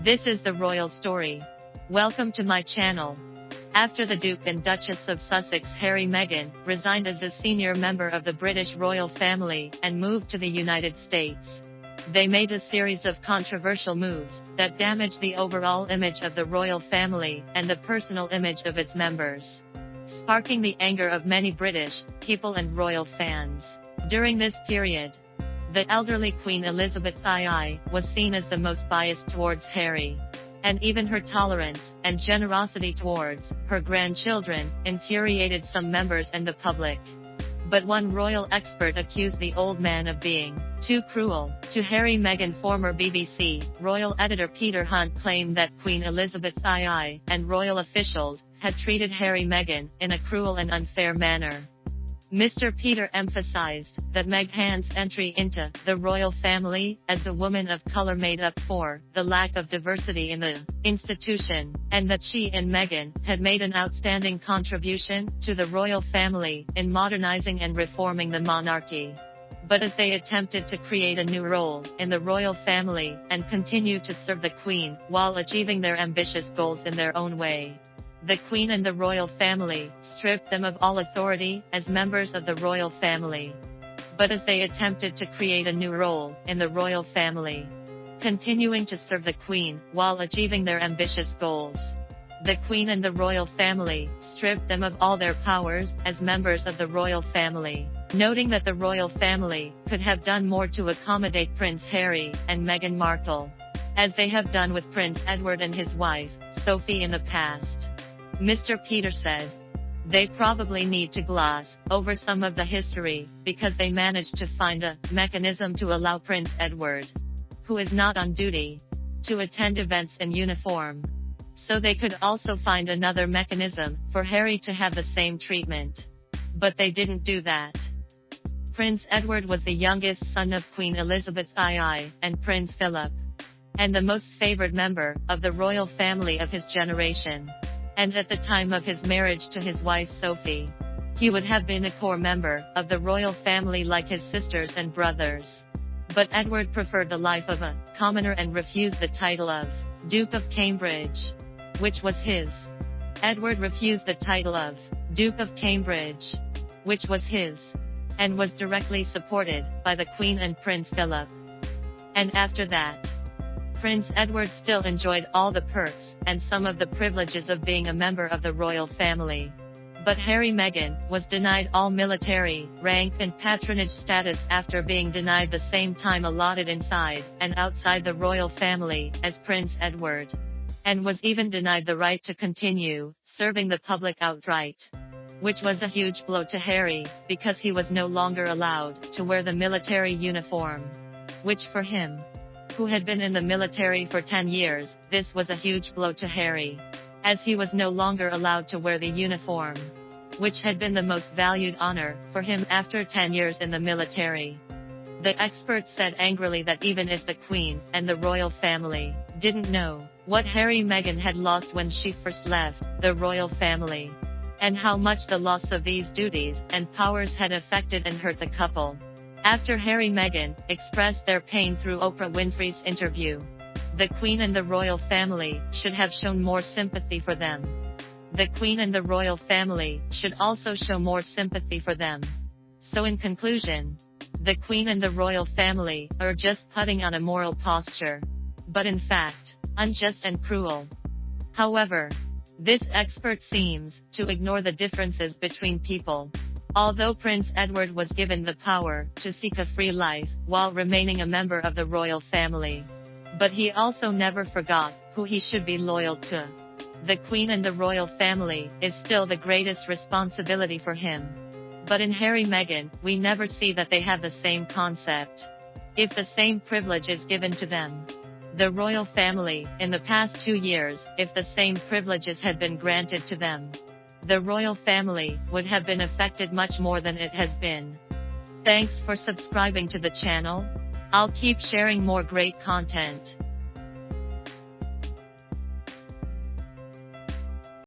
This is the royal story. Welcome to my channel. After the Duke and Duchess of Sussex Harry Meghan resigned as a senior member of the British royal family and moved to the United States, they made a series of controversial moves that damaged the overall image of the royal family and the personal image of its members, sparking the anger of many British people and royal fans. During this period, the elderly Queen Elizabeth II was seen as the most biased towards Harry, and even her tolerance and generosity towards her grandchildren infuriated some members and the public. But one royal expert accused the old man of being too cruel to Harry Meghan. Former BBC royal editor Peter Hunt claimed that Queen Elizabeth II and royal officials had treated Harry Meghan in a cruel and unfair manner. Mr. Peter emphasized that Meghan's entry into the royal family as a woman of color made up for the lack of diversity in the institution, and that she and Meghan had made an outstanding contribution to the royal family in modernizing and reforming the monarchy. But as they attempted to create a new role in the royal family and continue to serve the Queen while achieving their ambitious goals in their own way, the Queen and the royal family stripped them of all authority as members of the royal family. But as they attempted to create a new role in the royal family, continuing to serve the Queen while achieving their ambitious goals, the Queen and the royal family stripped them of all their powers as members of the royal family, noting that the royal family could have done more to accommodate Prince Harry and Meghan Markle, as they have done with Prince Edward and his wife, Sophie, in the past. Mr. Peter said, "They probably need to gloss over some of the history, because they managed to find a mechanism to allow Prince Edward, who is not on duty, to attend events in uniform. So they could also find another mechanism for Harry to have the same treatment. But they didn't do that." Prince Edward was the youngest son of Queen Elizabeth II and Prince Philip, and the most favored member of the royal family of his generation. And at the time of his marriage to his wife Sophie, he would have been a core member of the royal family like his sisters and brothers. But Edward preferred the life of a commoner and refused the title of Duke of Cambridge, which was his. Edward refused the title of Duke of Cambridge, which was his, and was directly supported by the Queen and Prince Philip. And after that, Prince Edward still enjoyed all the perks and some of the privileges of being a member of the royal family. But Harry Meghan was denied all military rank and patronage status after being denied the same time allotted inside and outside the royal family as Prince Edward, and was even denied the right to continue serving the public outright, which was a huge blow to Harry, because he was no longer allowed to wear the military uniform, which for him, who had been in the military for 10 years, this was a huge blow to Harry, as he was no longer allowed to wear the uniform, which had been the most valued honor for him after 10 years in the military. The experts said angrily that even if the Queen and the royal family didn't know what Harry Meghan had lost when she first left the royal family, and how much the loss of these duties and powers had affected and hurt the couple. After Harry Meghan expressed their pain through Oprah Winfrey's interview, the Queen and the royal family should have shown more sympathy for them. The Queen and the royal family should also show more sympathy for them. So in conclusion, the Queen and the royal family are just putting on a moral posture, but in fact, unjust and cruel. However, this expert seems to ignore the differences between people. Although Prince Edward was given the power to seek a free life while remaining a member of the royal family, but he also never forgot who he should be loyal to. The Queen and the royal family is still the greatest responsibility for him. But in Harry Meghan, we never see that they have the same concept. If the same privilege is given to them, the royal family, in the past 2 years, if the same privileges had been granted to them, the royal family would have been affected much more than it has been. Thanks for subscribing to the channel. I'll keep sharing more great content.